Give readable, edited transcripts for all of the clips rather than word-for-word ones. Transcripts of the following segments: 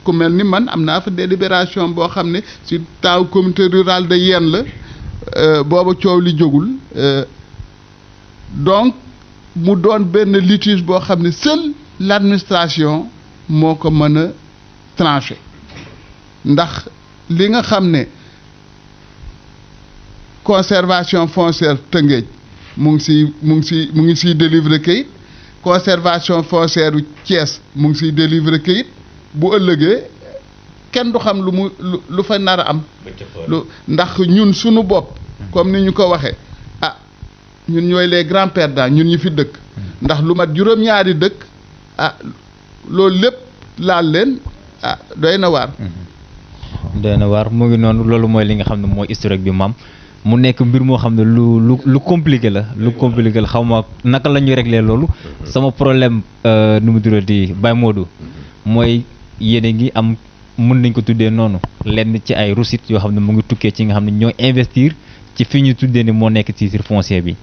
ku mel ni man am naa fa délibération boo xam ne si taaw communauté rurale de Yène la booba coow li jógul donc mu doon benn litige boo xam ne seule l'administration moo ko mën a trancher ndax li nga xam ne conservation foncière Tëngéej mu ngi siy délivrer kayit conservation foncière u Thiès mu ngi siy délivrer kayit bu ëllëgee kenn du xam lu fa nar a am ndax ñun suñu bopp comme ni ñu ko waxee ñun ñooy les grands perdants ñun ñi fi dëkk ndax lu mat juróom-ñaari dëkk loolu lépp laal leen doy na waar mu ngi noonu loolu mooy li nga xam ne mooy historique bi maam mu nekk mbir moo xam ne lu compliqué la xaw ma naka la ñuy régler loolu sama problème nu mu durati Baye Modou mooy yéene ngi am mën nañ ko tuddee noonu lenn ci ay recettes yoo xam ne mu ngi tukkee ci nga xam ne ñooy investir ci fi ñu tuddee ni moo nekk titre foncier bi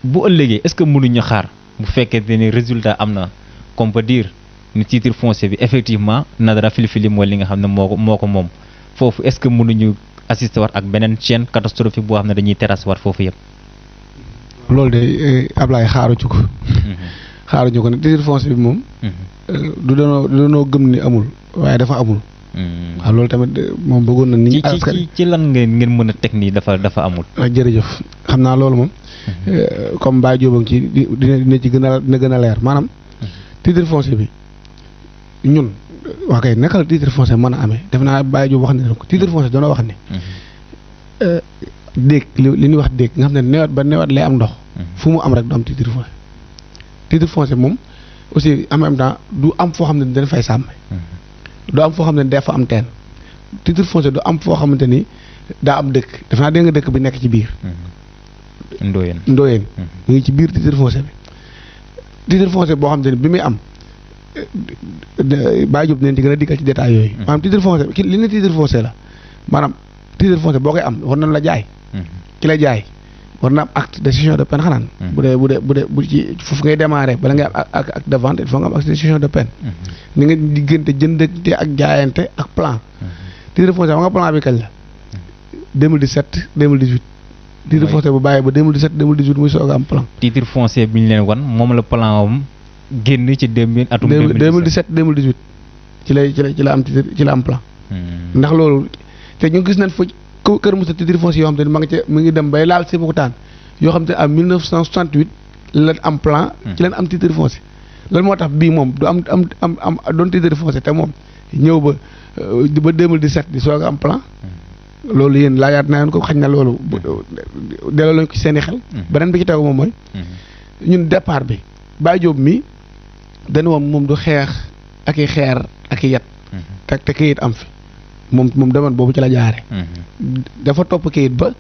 bu ëllëgee est-ce que mënuñu xaar bu fekkente ni résultat am na qu'on peut dire ni titre foncier bi effectivement Nadra Filifili mooy li nga xam ne moo ko moom foofu est-ce que mënuñu assister war ak beneen chaîne catastrophique boo xam ne dañuy terrasse war foofu yëpp. loolu de Ablaye xaaruñu ko ne titre foncier bi moom. du doonoo gëm ni amul waaye dafa amul. waaw loolu tamit moom bëggoon na nit ñi. ci lan ngeen mën a teg nii dafa amul. jërëjëf xam naa loolu moom. comme Baye Diop ci dina ci gën a leer maanaam. titre foncier bi ñun. waa kay naka la titre foncier mën a amee def naa Baye Diop wax ne ko titre foncier doona wax ne déeg li ñuy wax déeg nga xam ne nawet ba nawet lay am ndox fu mu am rek du am titre foncier moom aussi en même temps du am foo xam ne dañ fay sàmm du am foo xam ne dafa am teen titre foncier du am foo xamante ni daa am dëkk def naa dégg nga dëkk bi nekk ci biir Ndoyeen mu ngi ci biir titre foncier bi titre foncier boo xamante ni bi muy am Baye Diop dinañ ci gën a diggal ci détails yooyu maanaam titre foncier li ne titre foncier la maanaam titre foncier boo koy am war nañ la jaay ki la jaay war na am acte de cession de peine xanaan bu ci foofu ngay démarrer bala ngay am acte de vente il faut nga am acte de cession de peine ni nga diggante jëndante ak jaayante ak plan titre foncier ba nga plan bi kañ la 2017 2018 titre foncier bu bàyyi ba 2017 2018 muy soog a am plan titre foncier bi ñu leen wan moom la plan am génn ci 2017 2018 ci la am plan ndax loolu te ñu gis nañ fa Kër Moussa titre foncier yoo xam te ne mu ngi dem bay laal Sébikotane yoo xam te en 1968 la am plan ci leen am titre foncier lan moo tax bii moom du am doon titre foncier te moom ñëw ba 2017 di soog a am plan loolu yéen laajaat naa leen ko xañ na loolu delloo lañ ko ci seen i xel beneen bi ci tegu moom mooy ñun départ bi Baye Diop mi dañu moom du xeex ak i xeer ak i yet te kayit am fi moom demoon boobu ci la jaare dafa topp kayit ba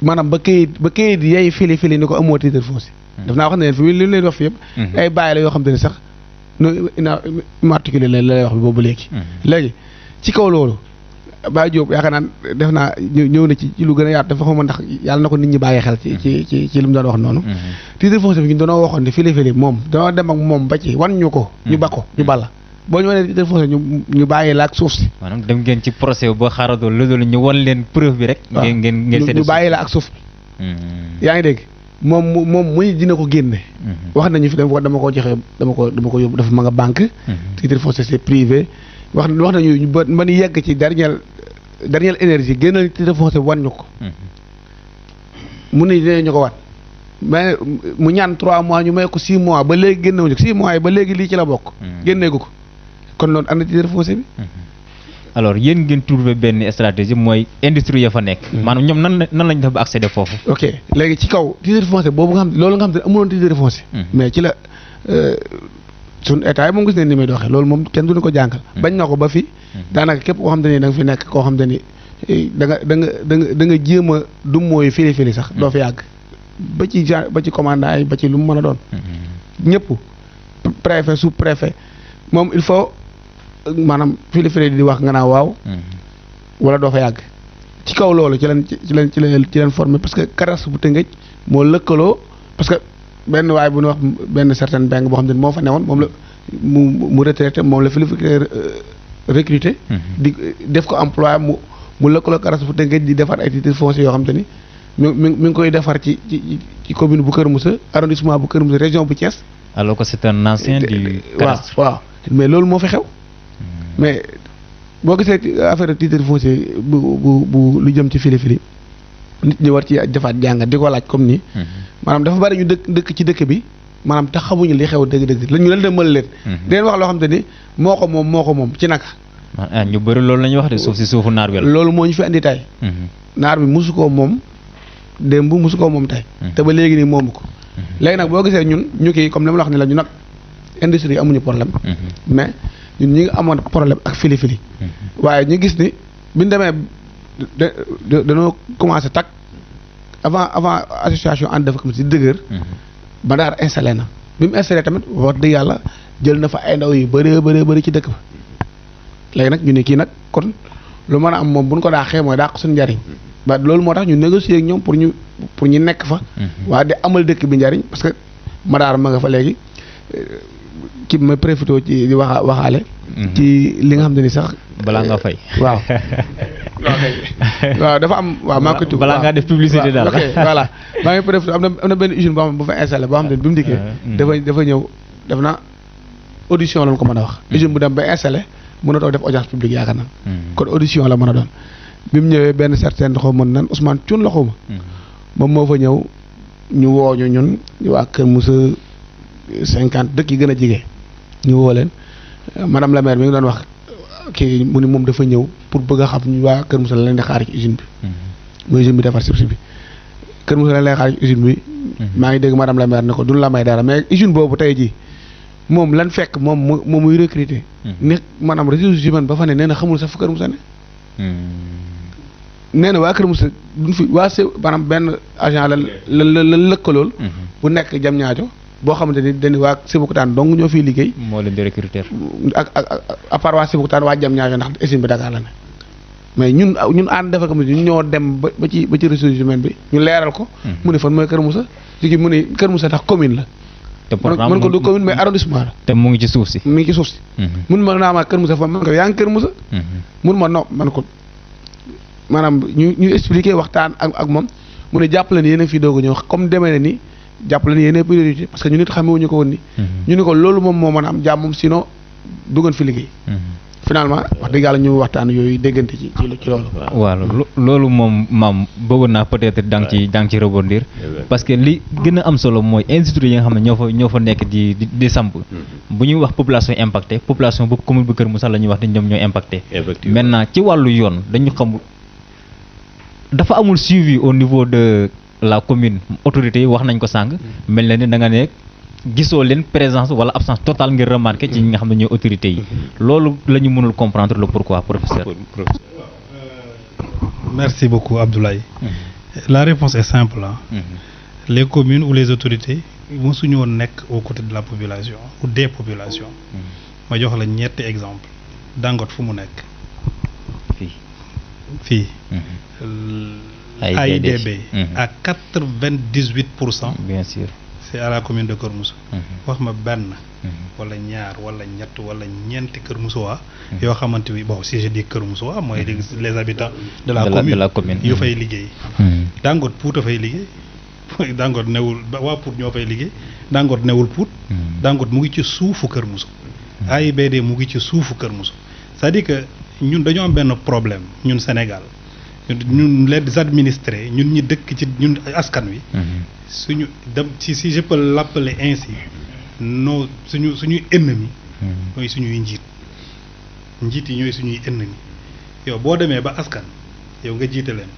maanaam ba kayit yay fili ni ko amoo titre foncier daf naa wax ne leen fi li leen wax fi yëpp ay bàyyi la yoo xam te ne sax no immatriculé la lay wax bi boobu léegi ci kaw loolu Baye Diop yaakaar naa def naa ñëw na ci lu gën a yaatu dafa xamuma ndax yàlla na ko nit ñi bàyyi xel ci li mu doon wax noonu titre foncier bi ñu doonoo waxoon ne fili moom danoo dem ak moom ba ci wan ñu ko ñu ba ko ñu balla boo ñu wanee titre foncier ñu bàyyi la ak suuf si maanaam dem ngeen ci procès boo xaaradoo loolu ñu wan leen preuve bi rek ngeen ñu bàyyi la ak suuf bi yaa ngi dégg moom muy dina ko génne wax nañu fi dama ko joxe dama ko yóbbu dafa ma nga banque titre foncier c'est privé wax nañu ba ni yegg ci dernière énergie génnal titre foncier wan ñu ko mun nañu dinañu ko wan mais mu ñaan 3 mois ñu may ko 6 mois ba léegi génnewuñu ko 6 mois yi ba léegi lii ci la bokk génneegu ko kon loolu am na titre foncier bi alors yéen ngeen trouvé benn stratégie mooy industrie ya fa nekk maanaam ñoom nan lañ def ba accéder foofu ok léegi ci kaw titre foncier boobu nga xam loolu nga xam te amuloon titre foncier mais ci la suñ état yi moom gis ne ni muy doxee loolu moom kenn duñu ko jàngal bañ na ko ba fi daanaka képp koo xam te ni da nga fi nekk koo xam te ni da nga jéem a du mooy fili sax doo fi yàgg ba ci commandant yi ba ci lu mu mën a doon ñëpp préfet sous préfet moom il faut maanaam fili di wax nga naa waaw wala doo fa yàgg ci kaw loolu ci leen formé parce que cadastre bu Tëngéej moo lëkkaloo parce que benn waay bu ñu wax benn certain banque boo xam ne moo fa newoon moom la mu retraité moom la fi recruté. di def ko emploi mu lëkkaloo Carrefour bu Tëngéej di defar ay titres fonciers yoo xam te ni mi ngi koy defar ci commune bu Kër Moussa arrondissement bu Kër Moussa région bu Thiès. alors que c'est un ancien du cadastre. waaw mais loolu moo fi xew. mais boo gisee affaire titre foncier bu lu jëm ci fili nit ñi war ci defaat jàngat di ko laaj comme nii. maanaam dafa bari ñu dëkk ci dëkk bi maanaam tax xamuñu li xew dëgg-dëgg la ñu leen demal leen. di leen wax loo xam te ni moo ko moom ci naka. ñu bëri loolu la ñuy wax de suuf si suufu naar bi la. loolu moo ñu fi andi tey. naar bi mosu koo moom démb mosu koo moom tey. te ba léegi nii moomu ko. léegi nag boo gisee ñun ñu kii comme li ma la wax ne la ñu nag industrie amuñu problème. mais ñun ñi ngi amoon problème ak fili. waaye ñu gis ni biñ demee dañoo commencé takk avant association ànd dafa comme si dëgër. Madaar installé na bi mu installé tamit wax dëgg yàlla jël na fa ay ndaw yu bëree ci dëkk ba léegi nag ñu ne kii nag kon lu mën a am moom bu ñu ko daaxee mooy dàq suñu njariñ ba loolu moo tax ñu négocier ak ñoom pour ñu nekk fa. waaye di amal dëkk bi njariñ parce que Madaar ma nga fa léegi ki ma profité ci di waxaale. ci li nga xam ne ni sax. balaa nga fay. waaw. waaw dafa am waaw maa ko tudd balaa ngaa def publicité daal. ok voilà maa ngi profité am na benn usine boo xam ne bu fa installé boo xam ne bi mu dikkee. dafa ñëw def na audition lañ ko mën a wax. usine bu dem ba installé mën a toog def audience publique yaakaar naa. kon audition la mën a doon. bi mu ñëwee benn certain xaw ma nan Ousmane Thioune la xaw ma. moom moo fa ñëw ñu woo ñu ñun waa Kër Moussa 50 dëkk yi gën a jege ñu woo leen madame la maire mi ngi doon wax kii mu ni moom dafa ñëw pour bëgg a xam ñu waa Kër Moussa la leen di xaar ci usine bi. mooy usine bi defar si bi Kër Moussa la leen di xaar ci usine bi. maa ngi dégg madame la maire ne ko duñ la may dara mais usine boobu tey jii moom lan fekk moom muy recruter. ne maanaam ressources humaines ba fa ne nee na xamul sax fu Kër Moussa ne. nee na waa Kër Moussa duñ fi waa maanaam benn agent la lëkkalool. bu nekk jam ñaajo boo xamante ni dañuy waa Sébikotane dong ñoo fiy liggéey. moo leen di recruter. ak à part waa Sébikotane waa jam ñaajo ndax usine bi Dakar la ne mais ñun ànd defar ko ñun ñoo dem ba ci ressources humaines bi ñu leeral ko. mu ne fan mooy Kër Moussa ci mu ne Kër Moussa tax commune la. te pourtant mën ko du commune mais arrondissement la. te mu ngi ci suuf si. mu ngi ci suuf si. mun ma naa ma Kër Moussa fa man ko yaa ngi Kër Moussa. mun ma non man ko maanaam ñu expliqué waxtaan ak moom mu ne jàppale ni yéen a fii doog a ñëw comme demee na ni jàppale ni yéen a priorité parce que ñu nit xamewuñu ko woon ni. ñu ne ko loolu moom moo mën a am jàmm moom sinon duggoon fi liggéey. finalement wax dëgg yàlla ñu waxtaan yooyu déggante ci loolu. waaw loolu moom maam bëggoon naa peut-être da nga ci rebondir parce que li gën a am solo mooy industrie yi nga xam ne ñoo fa nekk di samp bu ñuy wax population impactée population boobu commune bu Kër Moussa la ñuy wax ni ñoom ñooy impacté. maintenant ci wàllu yoon dañu xamul dafa amul suivi au niveau de la commune autorité yi wax nañ ko sàng mel na ni da nga ne gisoo leen présence wala absence totale ngir remarqué ci ñi nga xam ne ñooy autorités yi loolu la ñu mënul comprendre le pourquoi professeur. Merci beaucoup Abdoulaye. La réponse est simple. Les communes ou les autorités mosuñu woon nekk aux côtés de la population ou des populations. ma jox la ñetti exemple Dangote fu mu nekk. fii. AIBD à 98%. bien sûr. c'est à la commune de Kër Moussa. wax ma benn. wala ñaar wala ñett wala ñeenti Kër Moussa. yoo xamante ni bon si je dis Kër Moussa mooy les habitants de la commune yu fay liggéey. Dangote Pout a fay liggéey. Dangote newul waa Pout ñoo fay liggéey. Dangote newul Pout. Dangote mu ngi ci suufu Kër Moussa. AIBD mu ngi ci suufu Kër Moussa. c'est-à-dire que ñun dañoo am benn problème ñun Sénégal ñun les administrés ñun ñi dëkk ci ñun askan wi. suñu dem si je peux l'appeler ainsi non suñuy ennemi mooy suñuy njiit yi ñooy suñuy ennemi yow boo demee ba askan yow nga jiite leen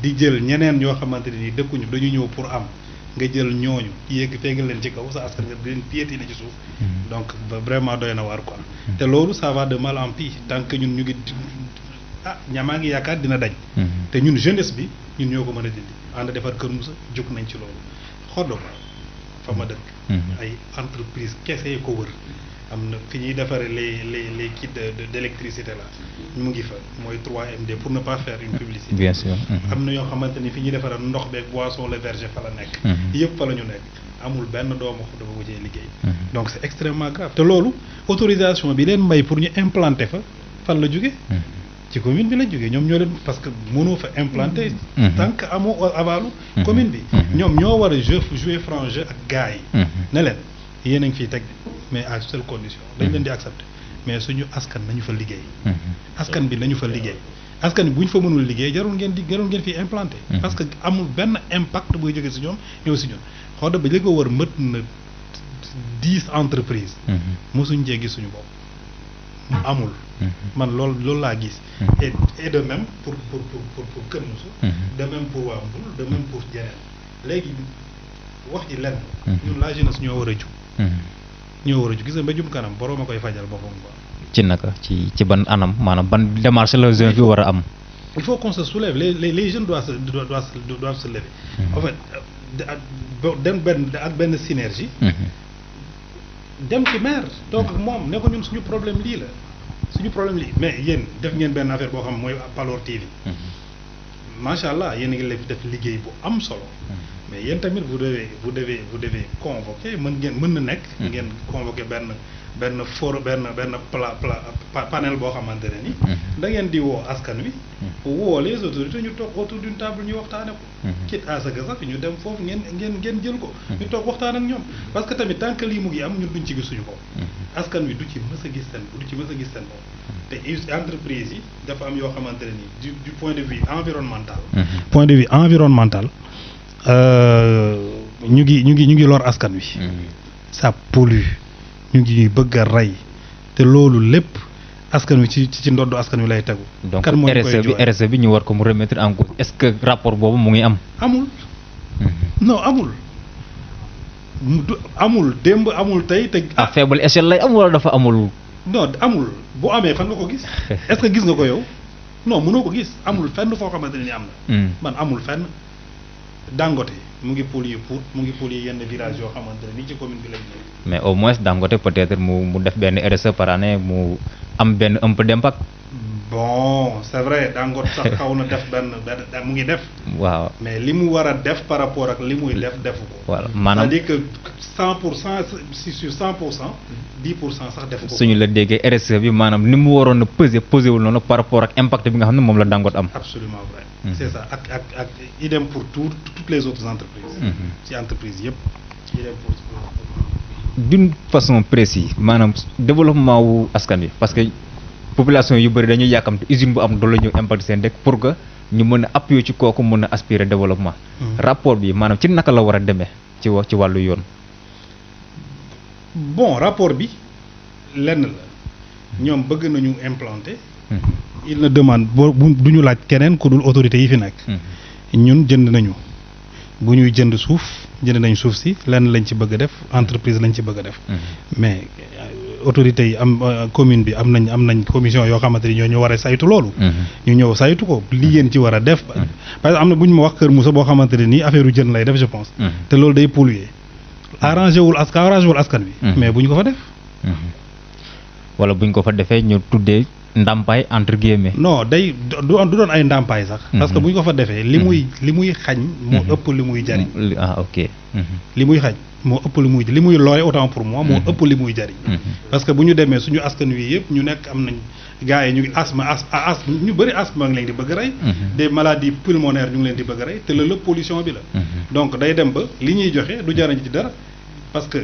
di jël ñeneen ñoo xamante ne ni dëkkuñu dañu ñëw pour am nga jël ñooñu yéeg feegal leen ci kaw sa askan nga di leen piétiner ci suuf donc vraiment doy na waar quoi te loolu ça va de mal en pis tant que ñun ñu ngi ñamaa ngi yaakaar dina dañ te ñun jeunesse bi ñun ñoo ko mën a dindi ànd defar Kër Moussa jóg nañ ci loolu xoddo fa ma dëkk ay entreprise kese ko wër am na fi ñuy defaree les kits d'électricité là mu ngi fa mooy 3MD pour ne pas faire une publicité bien sûr am na yoo xamante ni fi ñuy defaree ndox beeg boisson le verger fa la nekk yëpp fa la ñu nekk amul benn doomu dafa ko cee liggéey. donc c'est extrêmement grave te loolu autorisation bi leen may pour ñu implanter fa fan la jóge ci commune bi la jógee ñoom ñoo leen parce que mënoo fa implanter. tant que amoo avalu commune bi. ñoom ñoo war a jouer franc jeu ak gars yi. ne leen yéen a ngi fiy teg mais à seule condition. dañ leen di accepter mais suñu askan nañu fa liggéey. askan bi nañu fa liggéey. askan bi bu ñu fa mënul liggéey jarul ngeen fi implanter. parce que amul benn impact buy jógee si ñoom ñëw si ñun xaw ba li ko war mët na 10 entreprises. mosuñ cee gis suñu bopp. amul. man loolu laa gis. et de même pour Kër Moussa. de même pour waa Mbul de même pour jeneen léegi wax ji lenn. ñun la jeunesse ñoo war a jug. ñoo war a jug gis nga mbéjum kanam borom a koy fajal boppam quoi. ci naka ci ban anam maanaam ban démarche la jeune bi war a am. il faut qu'on se soulève les jeunes doivent se lever. en fait dem benn synergie. dem ci maire donc moom ne ko ñun suñu problème lii la suñu problème lii mais yéen def ngeen benn affaire boo xam mooy Palor TV. macha allah yéen a ngi def liggéey bu am solo. mais yéen tamit vous devez convoquer mën na nekk. ngeen convoquer benn forum benn panel boo xamante ne ni. da ngeen di woo askan wi. woo les autorités ñu toog autour d'une table ñu waxtaane ko. quitte à ce que sax ñu dem foofu ngeen jël ko. ñu toog waxtaan ak ñoom parce que tamit tant que lii mu ngi am ñun duñ ci gis suñu bopp. askan wi du ci mës a gis seen bopp. te entreprise yi dafa am yoo xamante ne ni du point de vue environnemental. point de vue environnemental ñu ngi lor askan wi. ça pollue. ñu ngi ñuy bëgg a rey te loolu lépp askan wi ci ndoddu askan wi lay tegu. donc RSE bi ñu war ko mu remettre en cause est-ce que rapport boobu mu ngi am. amul. non amul démb amul tey te. à faible échelle lay am wala dafa amul. non amul bu amee fan nga ko gis. est-ce que gis nga ko yow non mënoo ko gis amul fenn foo xamante ne ni am na. man amul fenn Dangote mu ngi polluer Pout mu ngi polluer yenn village yoo xamante ne ni ci commune bi lañ nekk. mais au moins Dangote peut-être mu def benn RSE par année mu am benn un peu d'impact. bon c'est vrai Dangote sax xaw na def benn mu ngi def. waaw mais li mu war a def par rapport ak li muy defu ko. voilà maanaam c'est-à-dire que 100% si sur 100% 10% sax defu ko. suñu la déggee RSE bi maanaam ni mu waroon a pesé wul noonu par rapport ak impact bi nga xam ne moom la Dangote am. absolument vrai. c'est ça ak idem pour toutes les autres entreprises. ci entreprise yëpp idem pour. d'une façon précise maanaam développement wu askan wi parce que population yu bëri dañuy yàkkamte usine bu am doole la ñu impacté seen dëkk pour que ñu mën a appuyer ci kooku mën a aspirer développement. rapport bi maanaam ci naka la war a demee ci wàllu yoon. bon rapport bi lenn la ñoom bëgg nañu implanter. il ne demande du ñu laaj keneen ku dul autorités yi fi nekk. ñun jënd nañu bu ñuy jënd nañ suuf si lenn lañ ci bëgg a def entreprise lañ ci bëgg a def. mais autorités yi commune bi am nañ commission yoo xamante ni ñoo ñu war a saytu loolu. ñu ñëw saytu ko li ngeen ci war a def. parce que am na bu ñu ma wax Kër Moussa boo xamante ne nii affaire jën lay def je pense. te loolu day polluer arrangé wul askan wi. mais bu ñu ko fa def. wala bu ñu ko fa defee ñu tuddee ndàmpaay entre guillemets. non du doon ay ndàmpaay sax. parce que bu ñu ko fa defee li muy xañ moo ëpp li muy jariñ. ok. li muy xañ moo ëpp li muy loolee autant pour moi moo ëpp li muy jariñ. parce que bu ñu demee suñu askan wi yëpp ñu nekk am nañ gars yi ñu ngi asthme ñu bëri asthme ngi leen di bëgg a rey. des maladies pulmonaires ñu ngi leen di bëgg a rey te la lépp pollution bi la. donc day dem ba li ñuy joxe du jariñ ci dara parce que.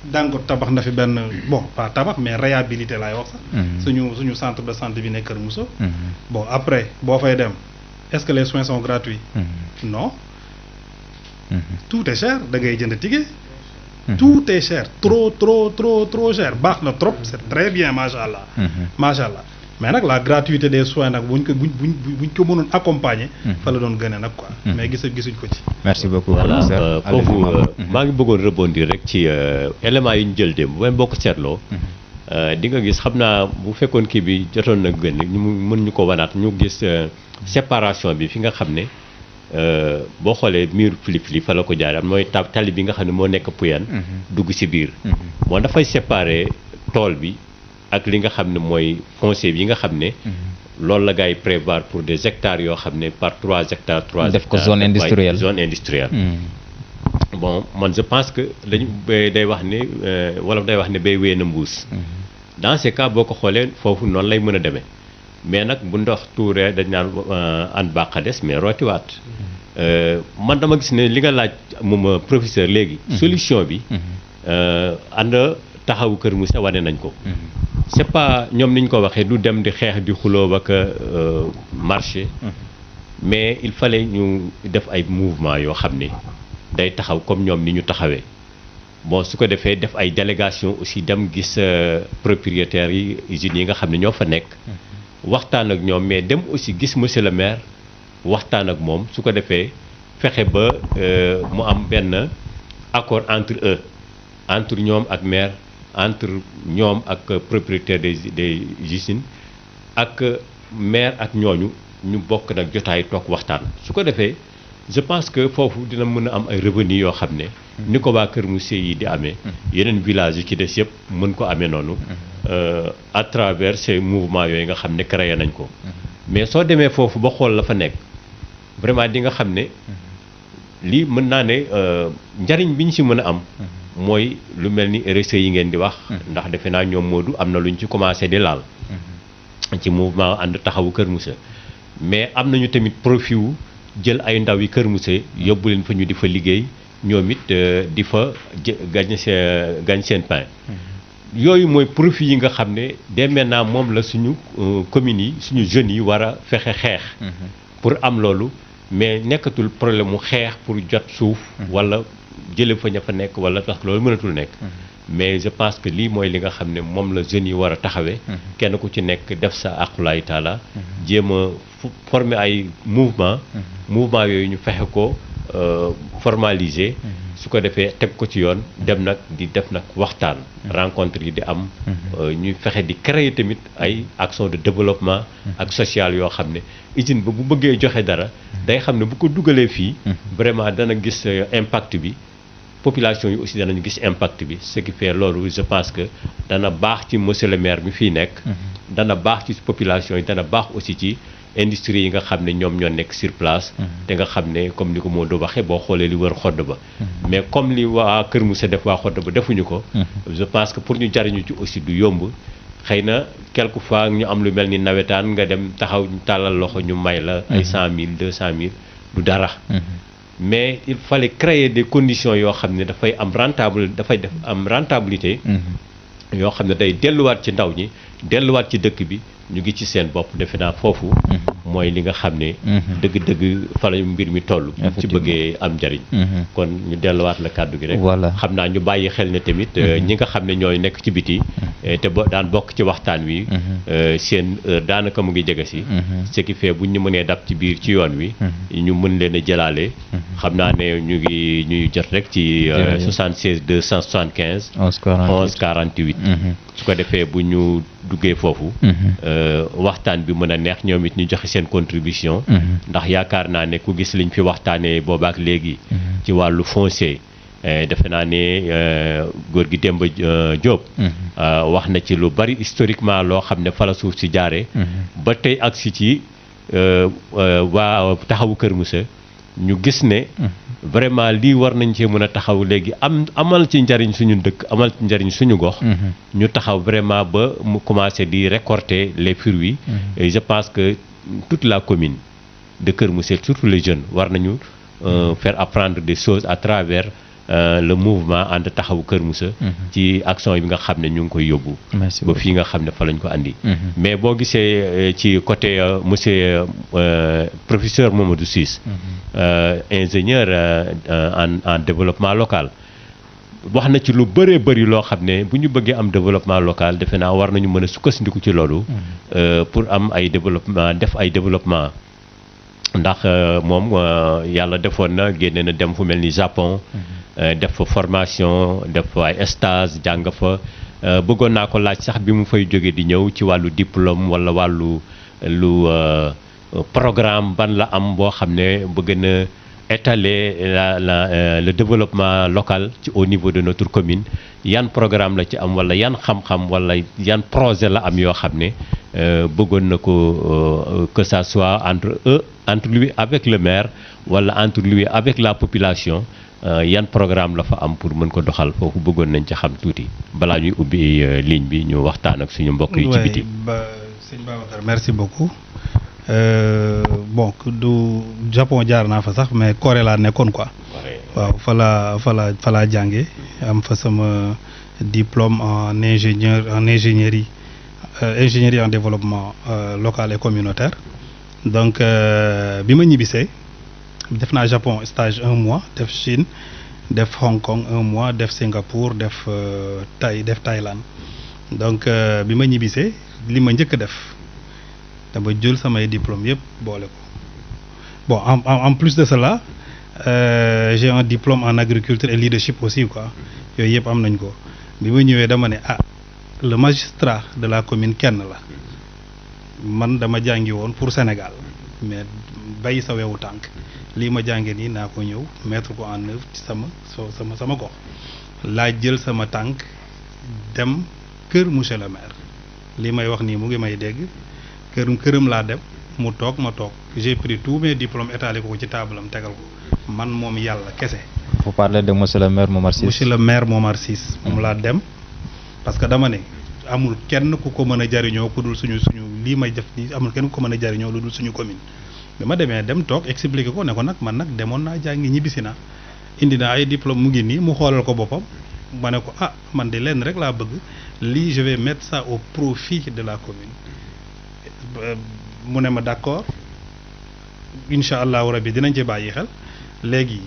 Dangote tabax na fi benn pas tabax mais réhabilité laay wax sax. suñu centre de santé bi nekk Kër Moussa. bon après boo fay dem est-ce que les soins sont gratuits. non. tout est cher da ngay jënd ticket. tout est cher trop cher baax na trop c'est très bien macha allah. macha allah mais nag la gratuité des soins nag buñ ko mënoon accompagner. fa la doon gënee nag quoi. mais gisuñ ko ci. merci beaucoup. voilà foofu maa ngi bëggoon rebondir rek ci éléments yi ñu jël démb bu boo ko seetloo. di nga gis xam naa bu fekkoon kii bi jotoon na gën ñu mën ñu ko wanaat ñu gis séparation bi fi nga xam ne boo xoolee mur Filifili fa la ko jaaree am mooy tali bi nga xam ne moo nekk Puyane. dugg ci biir. moo dafay séparer tool bi. ak li nga xam ne mooy foncier bi nga xam ne. loolu la gars yi prévoir pour des hectares yoo xam ne par 3 hectares. 3 hectares def ko zone industrielle zone industrielle. bon man je pense que dañu day wax ne wala day wax ne bay wéy na mbuus. Dans ces cas boo ko xoolee foofu noonu lay mën a demee mais nag bu ndox tuuree dañ naan an bàqa des mais rootiwaat. Man dama gis ne li nga laaj moom professeur léegi. solution bi. ànd taxawu Kër Moussa wane nañ ko. c'est pas ñoom ni ñu ko waxee du dem di xeex di xuloo ak marché. mais il fallait ñu def ay mouvement yoo xam ne day taxaw comme ñoom ni ñu taxawee. bon su ko defee def ay délégation aussi dem gis propriétaires yi usines yi nga xam ne ñoo fa nekk. waxtaan ak ñoom mais dem aussi gis monsieur le maire waxtaan ak moom su ko defee fexe ba mu am benn accord entre eux entre ñoom ak maire entre ñoom ak propriétaire des usines ak maire ak ñooñu ñu bokk nag jotaay toog waxtaan su ko defee je pense que foofu dina mën a am ay revenus yoo xam ne ni ko waa Kër Moussa yi di amee yeneen village yu ci des yëpp mën ko amee noonu à travers ces mouvements yooyu nga xam ne créé nañ ko mais soo demee foofu ba xool la fa nekk vraiment di nga xam ne lii mën naa ne njariñ bi ñu ci mën a am mooy lu mel ni RSE yi ngeen di wax ndax defe naa ñoom Modou am na lu ñu ci commencé di laal ci mouvement ànd taxawu Kër Moussa mais am nañu tamit profit wu jël ay ndaw yi Kër Moussa yóbbu leen fa ñu di fa liggéey ñoom it di fa gañ seen pain yooyu mooy profit yi nga xam ne dès maintenant moom la suñu communes yi suñu jeunes yi war a fexe xeex pour am loolu mais nekkatul problème mu xeex pour jot suuf wala jële fa ña fa nekk wala parce que loolu mënatul nekk mais je pense que lii mooy li nga xam ne moom la jeunes yi war a taxawee kenn ku ci nekk def sa aqulaay taala jéem a former ay mouvement yooyu ñu fexe ko formaliser su ko defee teg ko ci yoon dem nag di def nag waxtaan rencontre yi di am ñuy fexe di créer tamit ay action de développement ak social yoo xam ne usine ba bu bëggee joxe dara day xam ne bu ko dugalee fii vraiment dana gis impact bi population yi aussi danañu gis impact bi ce qui fait loolu je pense que dana baax ci monsieur le maire bi fii nekk dana baax ci population yi dana baax aussi ci industrie yi nga xam ne ñoom ñoo nekk sur place te nga xam ne comme ni ko Modou waxee boo xoolee li wër xodd ba mais comme li waa Kër Moussa def waa xodd ba defuñu ko je pense que pour ñu jariñu ci aussi du yomb xëy na quelquefois ñu am lu mel ni nawetaan nga dem taxaw tàllal loxo ñu may la ay 100 000 200 000 du dara mais il fallait créer des conditions yoo xam ne dafay am rentabilité yoo xam ne day delluwaat ci ndaw ñi delluwaat ci dëkk bi ñu ngi ci seen bopp defe naa foofu mooy li nga xam ne dëgg-dëgg fa la mbir mi toll ci bëggee am njariñ kon ñu delluwaat la kàddu gi rek xam naa ñu bàyyi xel ne tamit ñi nga xam ne ñooy nekk ci biti te daan bokk ci waxtaan wi seen heure daanaka mu ngi jege si ce qui fait bu ñu mënee dab ci biir ci yoon wi ñu mën leen a jëlaale xam naa ne ñu ngi ñuy jot rek ci 76 275 11 48 su ko defee bu ñu duggee foofu waxtaan bi mën a neex ñoom it ñu joxe seen contribution ndax yaakaar naa ne ku gis liñ fi waxtaanee boobaak léegi ci wàllu foncier defe naa ne góor gi Demba Diop wax na ci lu bari historiquement loo xam ne fa la suuf si jaaree ba tey agsi ci waa taxawu Kër Moussa ñu gis ne vraiment lii war nañ cee mën a taxaw léegi amal ci njariñ suñu dëkk amal ci njariñ suñu gox ñu taxaw vraiment ba mu commencé di récolter les fruits et je pense que toute la commune de Kër Moussa surtout les jeunes war nañu faire apprendre des choses à travers le mouvement ànd taxawu Kër Moussa ci action yi nga xam ne ñu ngi koy yóbbu ba fii nga xam ne fa lañ ko andi mais boo gisee ci côté monsieur professeur Mamadou Ciss ingénieur en développement local wax na ci lu bëree bëri loo xam ne bu ñu bëggee am développement local defe naa war nañu mën a sukkandiku ci loolu pour am ay développement def ay développement ndax moom yàlla defoon na génne na dem fu mel ni Japon def fa formation def fa ay stage jàng fa bëggoon naa ko laaj sax bi mu fay jóge di ñëw ci wàllu diplôme wala wàllu programme ban la am boo xam ne bëgg na étaler le développement local ci au niveau de notre commune yan programme la ci am wala yan xam-xam wala yan projet la am yoo xam ne bëggoon na ko que ça soit entre lui avec le maire wala entre lui avec la population yan programme la fa am pour mën ko doxal foofu bëggoon nañ ci xam tuuti balaa ñuy ubbi ligne bi ñu waxtaan ak suñu mbokk yi ci biti. sëñ Babacar merci beaucoup. Bon du Japon jaar naa fa sax mais Corée laa nekkoon quoi. waaw fa laa jànge am fa sama diplôme en ingénierie en développement local et communautaire. Donc bi ma ñibbisee def naa Japon stage 1 mois def Chine def Hong Kong 1 mois def Singapour def Thaïlande. Donc bi ma ñibbisee li ma njëkk def dama jël samay diplôme yëpp boole ko bon en plus de cela j'ai un diplôme en agriculture et leadership aussi quoi yooyu yëpp am nañ ko bi ma ñëwee dama ne le magistrat de la commune kenn la man dama jàngi woon pour Sénégal mais bay sa wewu tànk lii ma jànge nii naa ko ñëw mettre ko en œuvre ci sama gox laa jël sama tànk dem kër monsieur le maire lii may wax nii mu ngi may dégg këram laa dem mu toog ma toog j'ai pris tous mes diplômes étalé ko ci taabalam tegal ko man moom yàlla kese. Vous parlez de monsieur le maire Momar Ciss. monsieur le maire Momar Ciss moom laa dem parce que dama ne amul kenn ku ko mën a jariñoo ku dul suñu lii may def nii amul kenn ku ko mën a jariñoo lu dul suñu commune bi ma demee dem toog expliqué ko ne ko nag man nag demoon naa jàngi ñibbisi naa indi naa ay diplôme mu ngi nii mu xoolal ko boppam ma ne ko man de lenn rek laa bëgg lii je vais mettre ça au profit de la commune mu ne ma d'accord incha allahu rabbi dinañ ci bàyyi xel léegi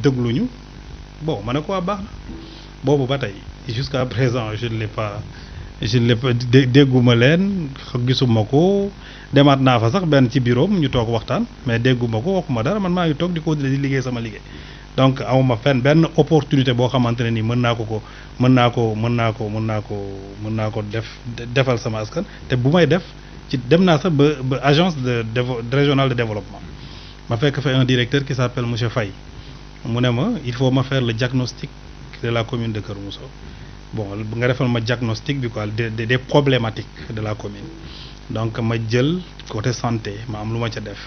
dégluñu bon ma ne ko baax na boobu ba tey jusqu'à présent je ne l'ai pas dégguma leen gisuma ko demaat naa fa sax benn ci bureau ñu toog waxtaan mais dégguma ko waxuma dara man maa ngi toog di ko di liggéey sama liggéey donc awma fenn benn opportunité boo xamante ne nii mën naa ko defal sama askan te bu may def ci dem naa sax ba agence régionale de développement ma fekk fa un directeur qui s'appelle monsieur Faye mu ne ma il faut ma faire le diagnostic de la commune de Kër Moussa bon nga defal ma diagnostic bi quoi des problématiques de la commune donc ma jël côté santé ma am lu ma ca def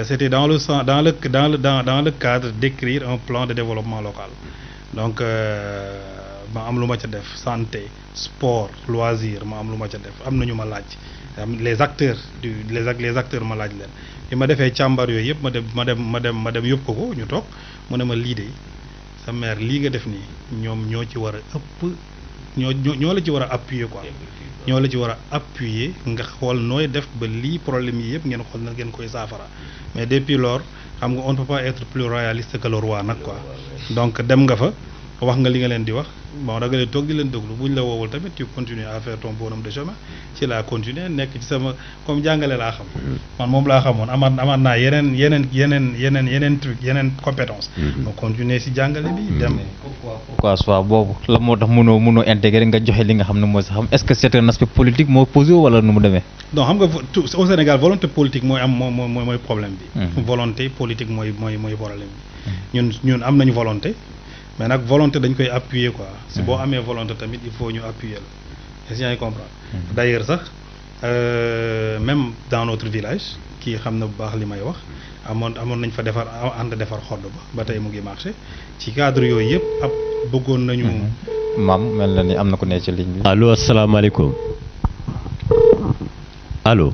c'était dans le cadre d'écrire un plan de développement local donc ma am lu ma ca def santé sport loisir ma am lu ma ca def am nañu ma laaj les acteurs ma laaj leen bi ma defee càmbar yooyu yëpp ma dem yóbbu ko ñu toog mu ne ma lii de sa maire lii nga def nii ñoom ñoo ci war a ëpp ñoo la ci war a appuyer quoi ñoo la ci war a appuyer nga xool nooy def ba lii problème yi yëpp ngeen xool na ngeen koy saafara mais depuis lors xam nga on ne peut pas être plus royaliste que le roi nag quoi donc dem nga fa wax nga li nga leen di wax bon da nga leen toog di leen déglu bu ñu la woowul tamit tu continues à faire ton bonhomme de chemin ci laa continuer nekk ci sama comme jàngale laa xam man moom laa xamoon amaat naa yeneen truc yeneen compétence ma continuer si jàngale bi dem pourquoi soit boobu la moo tax mënoo intégrer nga joxe li nga xam ne mooy sa xam est-ce que c'est un aspect politique moo posé wala nu mu demee donc xam nga au Sénégal volonté politique mooy am mooy problème bi volonté politique mooy problème bi ñun am nañu volonté mais nag volonté dañ koy appuyer quoi si boo amee volonté tamit il faut ñu appuyer la est-ce que yaa ngi comprendre d'ailleurs sax même dans notre village kii xam na bu baax li may wax amoon nañ fa defar xodd ba tey mu ngi marché ci cadre yooyu yëpp bëggoon nañu maam mel na ni am na ku ne ci ligne bi allo asalaamaaleykum allo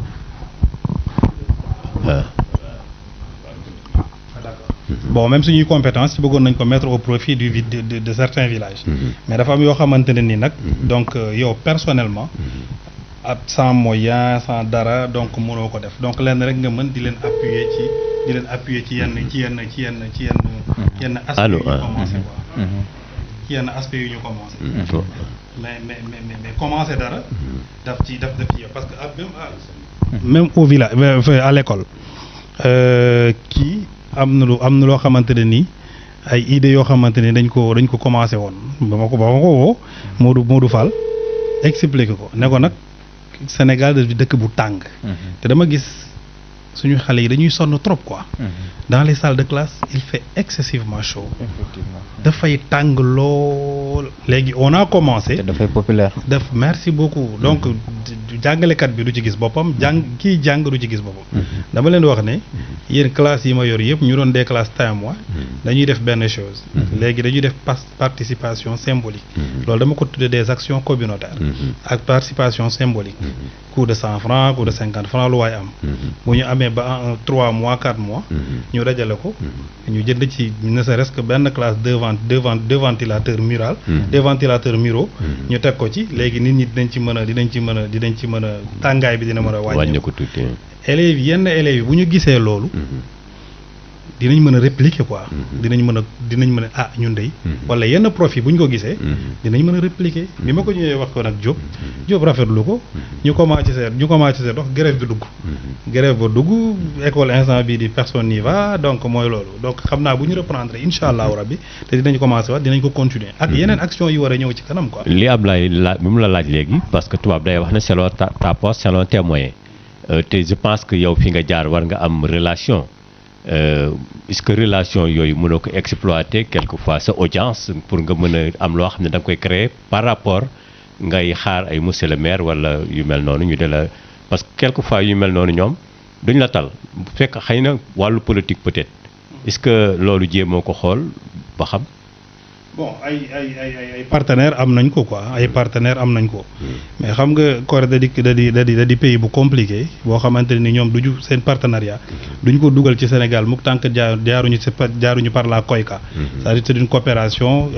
bon même suñuy compétence ci bëggoon nañ ko mettre au profit de certains villages mais dafa am yoo xamante ne ni nag donc yow personnellement sans moyen sans dara donc mënoo ko def donc lenn rek nga mën di leen appuyer ci yenn aspects yu ñu commencé quoi ci yenn aspects yu ñu commencé mais commencer dara daf ci parce que même au village à l'école kii am na loo xamante ne nii ay idées yoo xamante ne dañ ko commencé woon ba ma ko woo Modou Fall expliqué ko ne ko nag Sénégal da dëkk bu tàng te dama gis suñu xale yi dañuy sonn trop quoi dans les salles de classe il fait excessivement chaud dafay tàng lool léegi on a commencé dafay populaire merci beaucoup donc jàngalekat bi du ci gis boppam kii jàng du ci gis boppam dama leen wax ne yéen classes yi ma yor yëpp ñu doon des classes témoins dañuy def benn chose léegi dañuy def participation symbolique loolu dama ko tuddee des actions communautaires ak participation symbolique coût de 100 francs coût de 50 francs lu waay am bu ñu amee ba 3 mois 4 mois ñu dajale ko ñu jënd ci ne serait-ce que benn classe deux ventilateurs mural des ventilateurs muraux ñu teg ko ci léegi nit ñi dinañ ci mën a tàngaay bi dina mën a wàññeeku tuuti élèves yenn élèves yi bu ñu gisee loolu dinañ mën a répliquer quoi dinañ mën a ñun dey wala yenn profit bu ñu ko gisee dinañ mën a répliquer bi ma ko ñëwee wax ko nag Diop rafetlu ko ñu commencé dox grève bi dugg école instant bii di personne n'y va donc mooy loolu donc xam naa bu ñu reprendre incha allahu rabbi te dinañ commencé waat dinañ ko continuer ak yeneen action yi war a ñëw ci kanam quoi li Ablaye bi mu la laaj léegi parce que tubaab day wax ne selon ta poste selon tes moyens te je pense que yow fi nga jaar war nga am relation est-ce que relation yooyu mënoo ko exploiter quelquefois sa audience pour nga mën a am loo xam ne da nga koy créer par rapport ngay xaar ay monsieur le maire wala yu mel noonu ñu de la parce que quelquefois yu mel noonu ñoom duñ la tal bu fekk xëy na wàllu politique peut-être est-ce que loolu jéemoo ko xool ba xam. bon ay partenaires am nañ ko quoi mais xam nga Corée da di pays bu compliqué boo xamante ni ñoom duñu seen partenariat duñ ko dugal ci Sénégal mukk tant que jaaruñu par la COICA c'est-à-dire c'est une coopération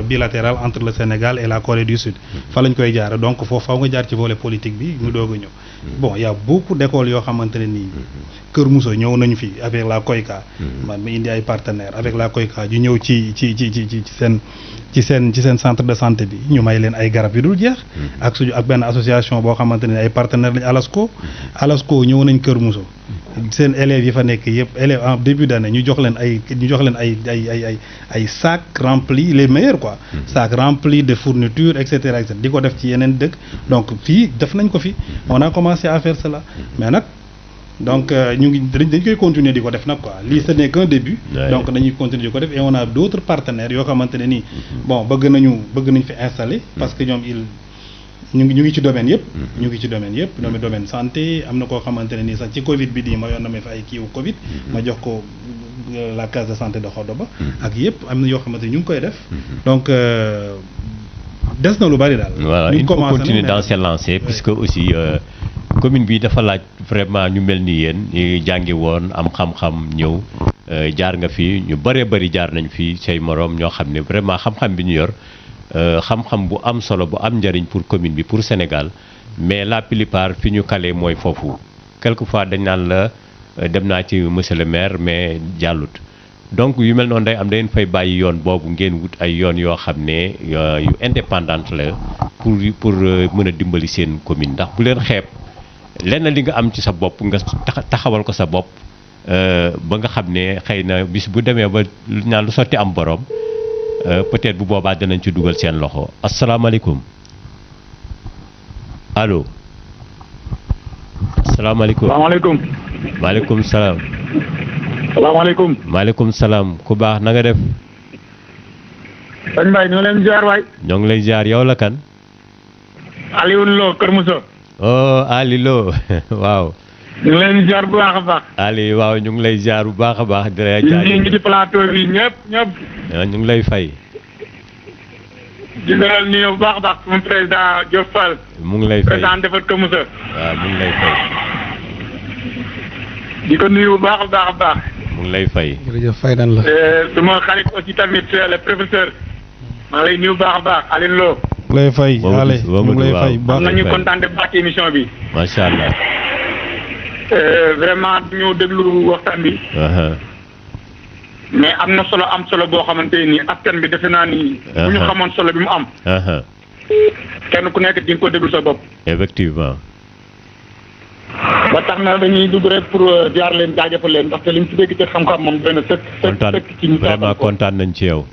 bilatérale entre le Sénégal et la Corée du Sud fa lañ koy jaare donc foofu faw nga jaar ci volet politique bi ñu doog a ñëw bon y a beaucoup d'écoles yoo xamante ne nii Kër Moussa ñëw nañu fi avec la COICA man ma indi ay partenaires avec la COICA ñu ñëw ci seen centre de santé bi ñu may leen ay garab yu dul jeex ak benn association boo xamante ne ay partenaires lañ Alasco ñëw nañ Kër Moussa seen élèves yi fa nekk yëpp élèves en début d'année ñu jox leen ay sacs remplis les meilleurs quoi sacs remplis de fournitures et cetera di ko def ci yeneen dëkk donc fii def nañ ko fi on a commencé à faire cela mais nag donc dañ koy continuer di ko def nag quoi lii ce n'est qu'un début donc dañuy continuer di ko def et on a d'autres partenaires yoo xamante ne nii bon bëgg nañ fi installer parce que ñoom ñu ngi ci domaine yëpp domaine santé am na koo xamante ne nii sax ci Covid bi di ma yoon na ma fi ay kiiwu Covid ma jox ko la case de santé de Khodoba ak yëpp am na yoo xamante ni ñu ngi koy def donc des na lu bari daal. voilà il faut continuer dans ces lancées puisque aussi commune bi dafa laaj vraiment ñu mel ni yéen ñu jàngi woon am xam-xam ñëw jaar nga fi ñu bëree bëri jaar nañ fi say moroom ñoo xam ne vraiment xam-xam bi ñu yor xam-xam bu am solo bu am njëriñ pour commune bi pour Sénégal mais la plupart fi ñu kale mooy foofu quelquefois dañ naan la dem naa ci monsieur le maire mais jàllut donc yu mel noonu day am dañ fay bàyyi yoon boobu ngeen wut ay yoon yoo xam ne yu indépendante la pour mën a dimbali seen commune ndax bu leen xeeb lenn li nga am ci sa bopp nga taxawal ko sa bopp ba nga xam ne xëy na bis bu demee ba naan lu sotti am borom peut-être bu boobaa danañ ci dugal seen loxo asalaamaaleykum allo asalaamaaleykum. salaamaaleykum. maaleykum salaam. salaamaaleykum. maaleykum salaam ku baax na nga def. sëñ Mbaye ñoo leen ziar waay. ñoo ngi lay ziar yow la kan. Aliou Lo Kër Moussa. oh Ali Lo waaw. ñu ngi leen ziar bu baax a baax. Ali waaw ñu ngi lay ziar bu baax a baax. di la jaajëf ñu ngi ci plateau bi ñëpp. ñu ngi lay fay. di dalal nuyu bu baax a baax suñu président Diop Fall. mu ngi lay fay président defar Kër Moussa. waaw mu ngi lay fay. di ko nuyu bu baax a baax. mu ngi lay fay. jërëjëf fay dan la. suma xarit aussi tamit le professeur. maa lay nuyu bu baax a baax Aliou Lo. lay fay ale mu ngi lay fay bu baax. am nañu kontaan de baax ci émission bi. macha allah. vraiment ñu déglu waxtaan bi. mais am na solo boo xamante ni askan bi defe naa ni. bu ñu xamoon solo bi mu am. kenn ku nekk di nga ko déglu sa bopp. effectivement. ba tax na dañuy dugg rek pour jaar leen jaajëfal leen ndaxte li mu ci dégg ci xam-xam moom doy na sëkk ci ñu vraiment kontaan nañ ci yow.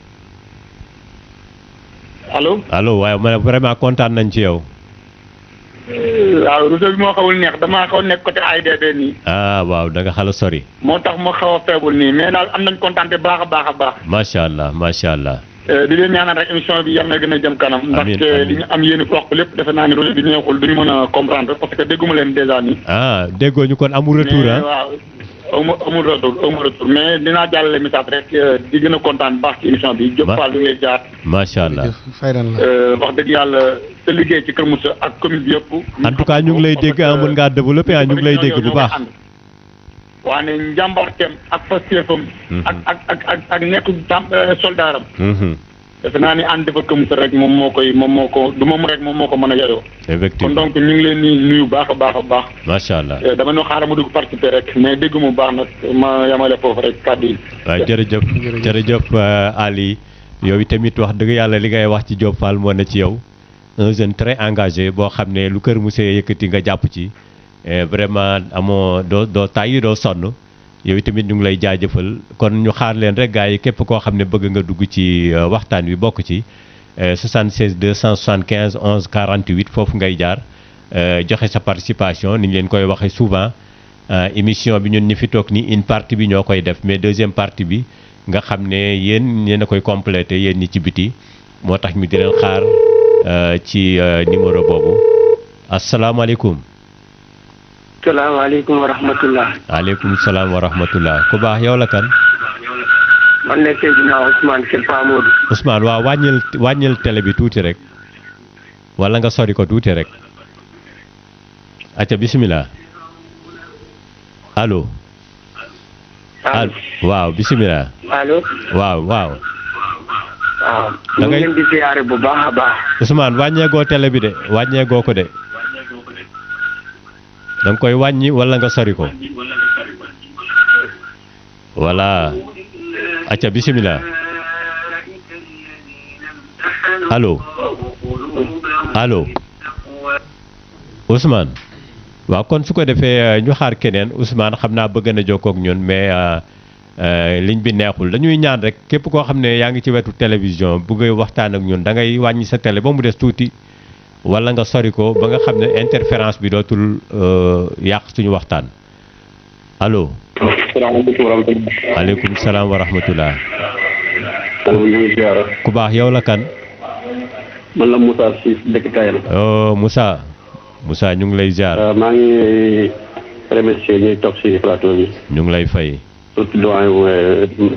allo waaye ma ne vraiment kontaan nañ ci yow. waaw réseau bi moo xawul neex damaa xaw nekk côté AIBD nii. waaw da nga xala sori. moo tax moo xaw a feebul nii mais daal am nañ kontaan te baax a baax. macha allah. di leen ñaanal rek émission bi yal na gën a jëm kanam. ndaxte li ñu am yéen ko wax lépp defe naa ni réseau bi neexul duñu mën a comprendre parce que dégguma leen dèjà nii. déggoo ñu kon amul retour waaw amul retour mais dinaa jàllale message rek di gën a kontaan baax ci émission bi. Diop Fall di ngay jaar. macha allah wax dëgg yàlla sa liggéey ci Kër Moussa ak commune bi yëpp. en tout cas ñu ngi lay dégg mën ngaa développé ñu ngi lay dégg bu baax. waa ne njàmbarteem ak pastéefam. ak nekk soldaaram. defe naa ni ànd dafa Kër Moussa rek moom moo ko du moom rek moom moo ko mën a yeyoo. effectivement kon donc ñu ngi leen di nuyu baax a baax. macha allah dama ne xaaral ma dugg participer rek mais dégg mu baax nag ma yamale foofu rek kàddu yi. waaw jërëjëf Ali yow tamit wax dëgg yàlla li ngay wax ci Diop Fall moo ne ci yow un jeune très engagé boo xam ne lu Kër Moussa yëkkati nga jàpp ci vraiment amoo doo tàyyi doo sonn. yow tamit ñu ngi lay jaajëfal kon ñu xaar leen rek gars yi képp koo xam ne bëgg nga dugg ci waxtaan wi bokk ci 76 275 11 48 foofu ngay jaar joxe sa participation ni ñu leen koy waxee souvent émission bi ñun ñi fi toog ni une partie bi ñoo koy def mais deuxième partie bi nga xam ne yéen a koy complété yéen ñi ci biti moo tax ñu di leen xaar ci numéro boobu asalaamaaleykum. salaamaaleykum wa rahmatullah. waaleykum salaam wa rahmatullah ku baax yow la kan. man ne Seydina Ousmane Kër Pa Modou. Ousmane waaw wàññil télé bi tuuti rek wala nga sori ko tuuti rek. acca bisimilah. allo. allo waaw bisimilah. allo. waaw. waaw. ñu ngi leen di ziare bu baax a baax. Ousmane wàññeegoo télé bi de wàññeegoo ko de. da nga koy wàññi wala nga sori ko voilà acca bisimilah allo Ousmane waaw kon su ko defee ñu xaar keneen Ousmane xam naa bëgg na jokkoo ak ñun mais ligne bi neexul dañuy ñaan rek képp koo xam ne yaa ngi ci wetu télévision bëgg waxtaan ak ñun da ngay wàññi sa télé ba mu des tuuti wala nga sori ko ba nga xam ne interférence bi dootul yàq suñu waxtaan allo. salaamaaleykum wa rahmatulah. waaleykum salaam wa rahmatulah. ku baax yow la kan. man la Moussa Ciss dëkk Kayal. oh Moussa ñu ngi lay ziar. maa ngi remercier ñuy toog si plateau bi. ñu ngi lay fay. surtout doyen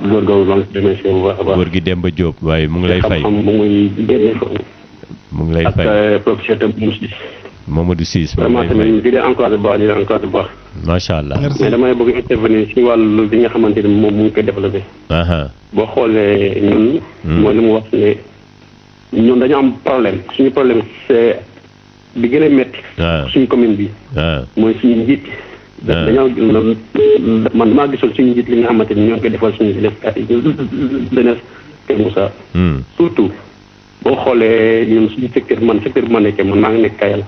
góor googu maa ngi remercier bu baax a baax. góor gi Demba Diop waaye mu ngi lay fay. xam-xam mu muy génne ko. mu ngi lay fay ak professeur Mamadou Ciss vraiment tamit di leen encouragé bu baax di leen encouragé bu baax. macha allah. mais damay bëgg intervenir si wàllu bi nga xamante ne moom mu ngi koy développé. boo xoolee ñun. mooy li mu wax ne ñun dañu am problème suñu problème c'est bi gën a métti. suñu commune bi. mooy suñu njiit. dañoo man damaa gisoon suñu njiit li nga xamante ni ñoo koy defal suñu jeunesse Kër Moussa. surtout. boo xoolee ñun suñu secteur bi ma nekkee man maa ngi nekk Kayal.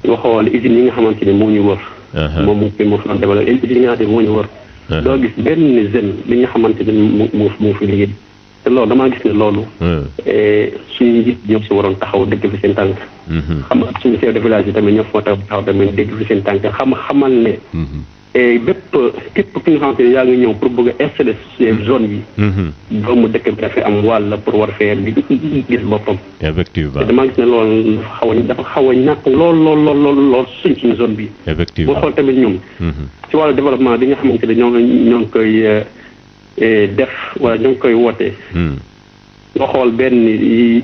boo xoolee usines yi nga xamante ni moo ñu wër. moom moo fi doon développé usines yi nga xamante ni moo ñu wër. doo gis benn jeune li nga xamante ni moo fi liggéey te loolu damaa gis ne loolu. suñu njiit ñoo si waroon taxaw dëgg fi seen tànk. xam nga suñu chef de village yi tamit ñoo fa taxaw tamit dëgg fi seen tànk xamal ne. bépp képp ki nga xamante ne yaa ngi ñëw pour bëgg a installer zone bi. doomu dëkk bi dafay am wàll pour war fee gis boppam. effectivement damaa gis ne loolu dafa xaw a ñàkk lool suñu zone bi. effectivement boo xool tamit ñoom. ci wàllu développement bi nga xamante ne ñoo ngi koy def wala ñoo ngi koy woote. nga xool benn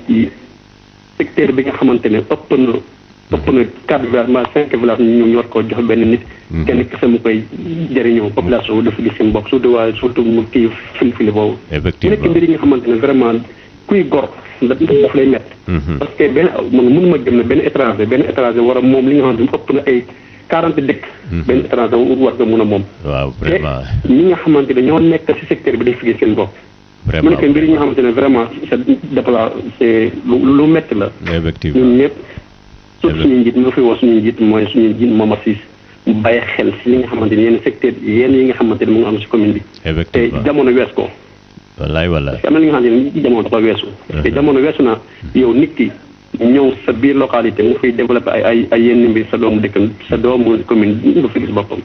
secteur bi nga xamante ne ëpp na 4 villages mbaa 5 villages ñu war koo jox benn nit. kenn kese mu koy jëriñoo population bi dafa gis seen bopp surtout mu kii fili boobu. effectivement nekk mbir yi nga xamante ne vraiment kuy gor daf lay métti. parce que benn man mënuma gëm ne benn étranger war a moom li nga xamante ne ëpp na ay 40 dëkk. benn étranger war nga mun a moom. waaw vraiment te ñi nga xamante ne ñoo nekk ci secteur bi dañ fi gis seen bopp. vraiment mu nekk mbir yi nga xamante ne vraiment c'est lu métti la. effectivement ñun ñëpp. surtout suñu njiit ñoo fi woo suñu njiit mooy suñu njiit Momar Ciss mu bàyyi xel si li nga xamante ni yenn secteur yi nga xamante ni mu ngi am si commune bi. effectivement te jamono wees ko. wallaay parce que am na li nga xamante ni jamono dafa weesu. te jamono weesu na yow nit ki ñëw sa biir localité mu fiy développé ay yenn mbir sa doomu dëkk sa doomu commune du fi gis boppam.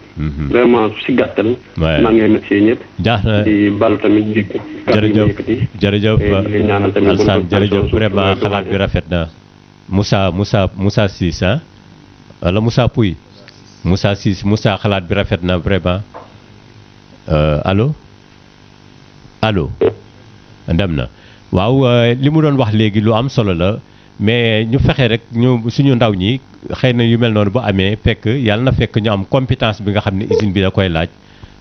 vraiment si gàttal. maa ngi remercier ñëpp. jaax na di balu tamit di. jërëjëf Alassane jërëjëf vraiment xalaat bi rafet na. Moussa Ciss wala Moussa Pouy Moussa Ciss xalaat bi rafet na vraiment allo allo dem na waaw li mu doon wax léegi lu am solo la mais ñu fexe rek ñu suñu ndaw ñi xëy na yu mel noonu bu amee fekk yàlla na fekk ñu am compétence bi nga xam ne usine bi da koy laaj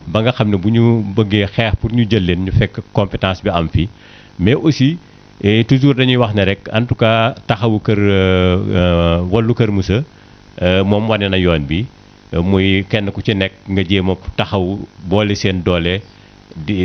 ba nga xam ne bu ñu bëggee xeex pour ñu jël leen ñu fekk compétence bi am fi mais aussi toujours dañuy wax ne rek en tout cas taxawu kër Wallu Kër Moussa moom wane na yoon bi muy kenn ku ci nekk nga jéem a taxaw boole seen doole di